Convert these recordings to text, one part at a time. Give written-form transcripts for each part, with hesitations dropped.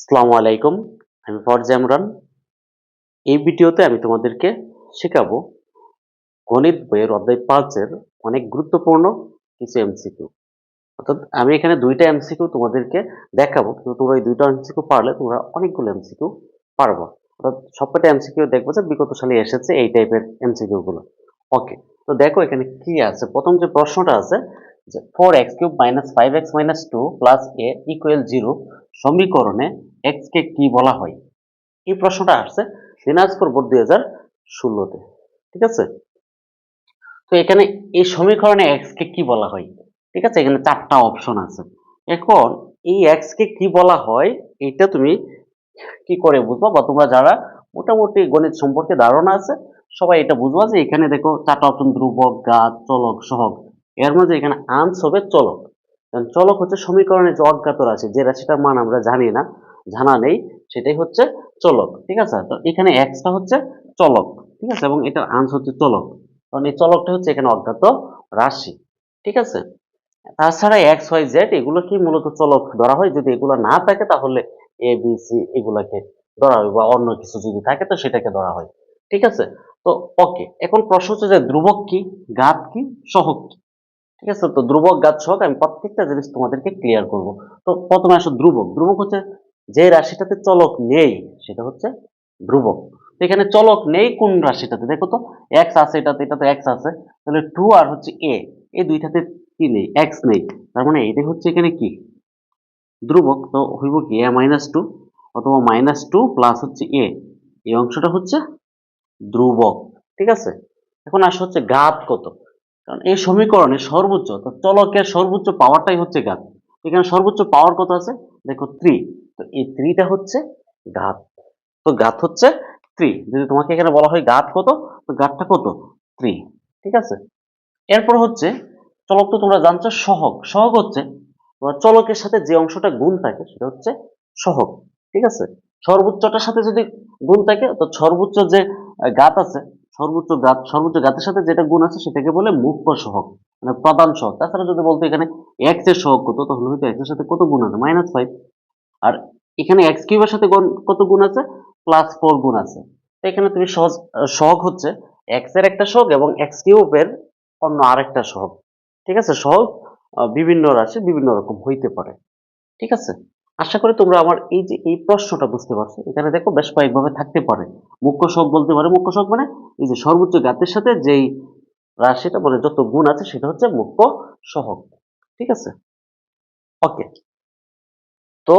আসসালামু আলাইকুম। আমি ফরজ ইমরান। এই ভিডিওতে আমি তোমাদেরকে শেখাবো গণিত বইয়ের অধ্যায় ৫ এর অনেক গুরুত্বপূর্ণ কিছু এমসিকিউ। অর্থাৎ আমি এখানে ২ টা এমসিকিউ তোমাদেরকে দেখাবো। কিন্তু তোমরা এই ২ টা এমসিকিউ পারলে তোমরা অনেকগুলো এমসিকিউ পারবা। অর্থাৎ সবকটা এমসিকিউ দেখবো যে বিগত সালে এসেছে এই টাইপের এমসিকিউ গুলো। ওকে। তো দেখো এখানে কি আছে? প্রথম যে প্রশ্নটা আছে যে 4x³ - 5x - 2 + a = 0 সমীকরণে x কে কি বলা হয়? এই প্রশ্নটা আসছে দিনাজপুর বোর্ড 2016 তে। ঠিক আছে? তো এখানে এই সমীকরণে x কে কি বলা হয়? ঠিক আছে? এখানে ৪ টা অপশন আছে। এখন এই x কে কি বলা হয় এটা তুমি কি করে বুঝবা বা তোমরা যারা মোটামুটি গণিত সম্পর্কে ধারণা আছে সবাই এটা বুঝবা যে এখানে দেখো ৪ টা অপশন ধ্রুবক, ঘাত, চলক, সহগ। এর মধ্যে এখানে আনস হবে চলক। কারণ চলক হচ্ছে সমীকরণে যে অজ্ঞাত রাশি, যে রাশিটার মান আমরা জানি না, জানা নেই, সেটাই হচ্ছে চলক। ঠিক আছে? তো এখানে x টা হচ্ছে চলক। ঠিক আছে? এবং এটার আনস হচ্ছে চলক। কারণ এই চলকটা হচ্ছে এখানে অজ্ঞাত রাশি। ঠিক আছে? তাছাড়া এক্স ওয়াই জেড এগুলো কি মূলত চলক ধরা হয়। যদি এগুলো না থাকে তাহলে এ বি সি এগুলাকে ধরা হয় বা অন্য কিছু যদি থাকে তো সেটাকে ধরা হয়। ঠিক আছে? তো ওকে, এখন প্রশ্ন হচ্ছে যে ধ্রুবক কি, ঘাত কি, সহগ কি? ঠিক আছে? তো ধ্রুবক, ঘাত, সহগ আমি প্রত্যেকটা জিনিস তোমাদেরকে ক্লিয়ার করব। তো প্রথমে আসো ধ্রুবক। ধ্রুবক হচ্ছে যে রাশিটাতে চলক নেই সেটা হচ্ছে ধ্রুবক। তো এখানে চলক নেই কোন রাশিটাতে? দেখো তো এক্স আছে, এটাতে এক্স আছে, তাহলে 2 আর হচ্ছে এ, এই দুইটাতে কি নেই? এক্স নেই। তার মানে এটাই হচ্ছে এখানে কি ধ্রুবক। তো হইব কি a-2 অথবা -2 প্লাস হচ্ছে এ, এই অংশটা হচ্ছে ধ্রুবক। ঠিক আছে? এখন আসে হচ্ছে ঘাত কত। কারণ এই সমীকরণে সর্বোচ্চ অর্থাৎ চলকের সর্বোচ্চ পাওয়ারটাই হচ্ছে ঘাত। এখানে সর্বোচ্চ পাওয়ার কত আছে? দেখো 3। তো এই 3 টা হচ্ছে ঘাত। তো ঘাত হচ্ছে 3। যদি তোমাকে এখানে বলা হয় ঘাত কত, তো ঘাতটা কত? 3। ঠিক আছে? এরপর হচ্ছে চলক তো তোমরা জানছো সহগ। সহগ হচ্ছে তোমার চলকের সাথে যে অংশটা গুণ থাকে সেটা হচ্ছে সহগ। ঠিক আছে? সর্বোচ্চটার সাথে যদি গুণ থাকে তো সর্বোচ্চ যে ঘাত আছে, সর্বোচ্চ ঘাতের সাথে যেটা গুণ আছে সেটাকে বলে মুখ্য সহগ, মানে প্রধান সহগ। তাছাড়া যদি বলতো এখানে এক্স এর সহগ কত, তখন হয়তো এক্স এর সাথে কত গুণ আছে? -5। আর এখানে এক্স কিউবের সাথে কত গুণ আছে? +4 গুণ আছে। তো এখানে তুমি সহগ হচ্ছে এক্স এর একটা সহগ এবং এক্স কিউবের অন্য আরেকটা সহগ। ঠিক আছে? সহগ বিভিন্ন রাশি বিভিন্ন রকম হইতে পারে। ঠিক আছে? আশা করি তোমরা আমার এই যে এই প্রশ্নটা বুঝতে পারছো। এখানে দেখো বেশ কয়েকভাবে থাকতে পারে। মুখ্য সহগ বলতে পারে। মুখ্য সহগ মানে এই যে সর্বোচ্চ ঘাতের সাথে যেই রাশিটা মানে যত গুণ আছে সেটা হচ্ছে মুখ্য সহগ। ঠিক আছে? ওকে। তো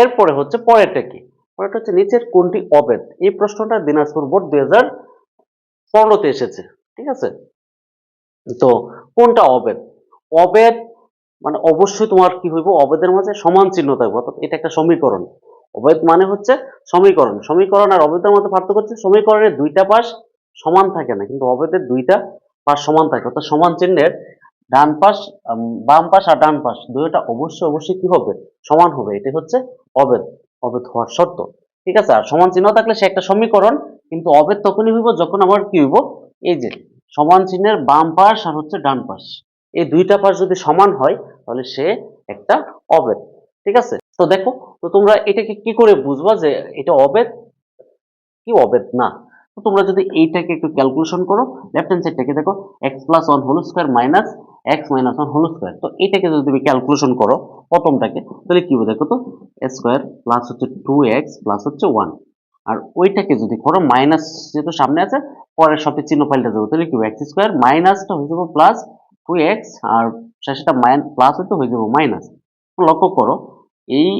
এরপরে হচ্ছে পরেরটা কি? পরেরটা হচ্ছে নিচের কোনটি অবেদ? এই প্রশ্নটা দিনাজপুর বোর্ড 2015 তে এসেছে। ঠিক আছে? তো কোনটা অবেদ? অবেদ মানে অবশ্যই তোমার কি হইব? অবেদের মাঝে সমান চিহ্ন থাকবে। অর্থাৎ এটা একটা সমীকরণ। অবেদ মানে হচ্ছে সমীকরণ। সমীকরণ আর অবেদের মধ্যে পার্থক্য হচ্ছে সমীকরণের ২ টা পাশ সমান থাকে না। কিন্তু অবেদের ২ টা পাশ সমান থাকে। অর্থাৎ সমান চিহ্নের ডান পাশ, বাম পাশ আর ডান পাশ ২ টা অবশ্যই কি হবে? সমান হবে। এটাই হচ্ছে অবেদ। অবেদ হওয়ার শর্ত। ঠিক আছে? আর সমান চিহ্ন থাকলে সে একটা সমীকরণ। কিন্তু অবেদ তখনই হইব যখন আমার কি হইব? এই যে সমান চিহ্নের বাম পাশ আর হচ্ছে ডান পাশ, এই ২ টা পাশ যদি সমান হয় তাহলে সে একটা অবেদ। ঠিক আছে? তো দেখো, তো তোমরা এটাকে কি করে বুঝবা যে এটা অবেদ কি অবেদ না? তো তোমরা যদি এইটাকে একটু ক্যালকুলেশন করো, লেফট হ্যান্ড সাইডটাকে দেখো x + 1 whole square minus x - 1 whole square. তো এটাকে যদি তুমি ক্যালকুলেশন করো প্রথমটাকে, তাহলে কি হবে দেখো তো? a স্কয়ার প্লাস হচ্ছে 2x প্লাস হচ্ছে 1। আর ওইটাকে যদি করো মাইনাস, যেহেতু সামনে আছে পরের সাথে চিহ্ন পাল্টে যাবে, তাহলে কি হবে? x স্কয়ার মাইনাসটা হয়ে যাবে প্লাস 2x আর শেষেরটা প্লাস হতে হয়ে যাবে মাইনাস। লক্ষ্য করো এই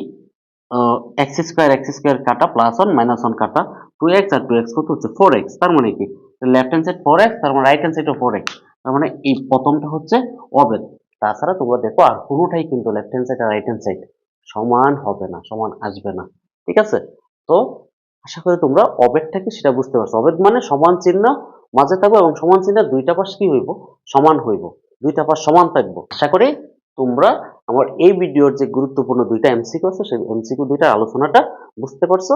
x স্কয়ার কাটা +1 -1 কাটা 2x আর 2x কত হচ্ছে 4x। তার মানে কি লেফট হ্যান্ড সাইড 4x, তার মানে রাইট হ্যান্ড সাইডও 4x। তার মানে এই প্রথমটা হচ্ছে অবেদ। তাছাড়া তোমরা দেখো আর কোনোটাই কিন্তু লেফট হ্যান্ড সাইড আর রাইট হ্যান্ড সাইড সমান হবে না, সমান আসবে না। ঠিক আছে? তো আশা করি তোমরা অবেদটাকে সেটা বুঝতে পারছো। অবেদ মানে সমান চিহ্ন মাঝে থাকবে এবং সমান চিহ্নের ২ টা পাশ কি হইব? সমান হইব। ২ টা পাশ সমান থাকবো। আশা করি তোমরা আমার এই ভিডিওর যে গুরুত্বপূর্ণ ২ টা এমসিকিউ আছে সেই এমসিকিউ ২ টার আলোচনাটা বুঝতে পারছো।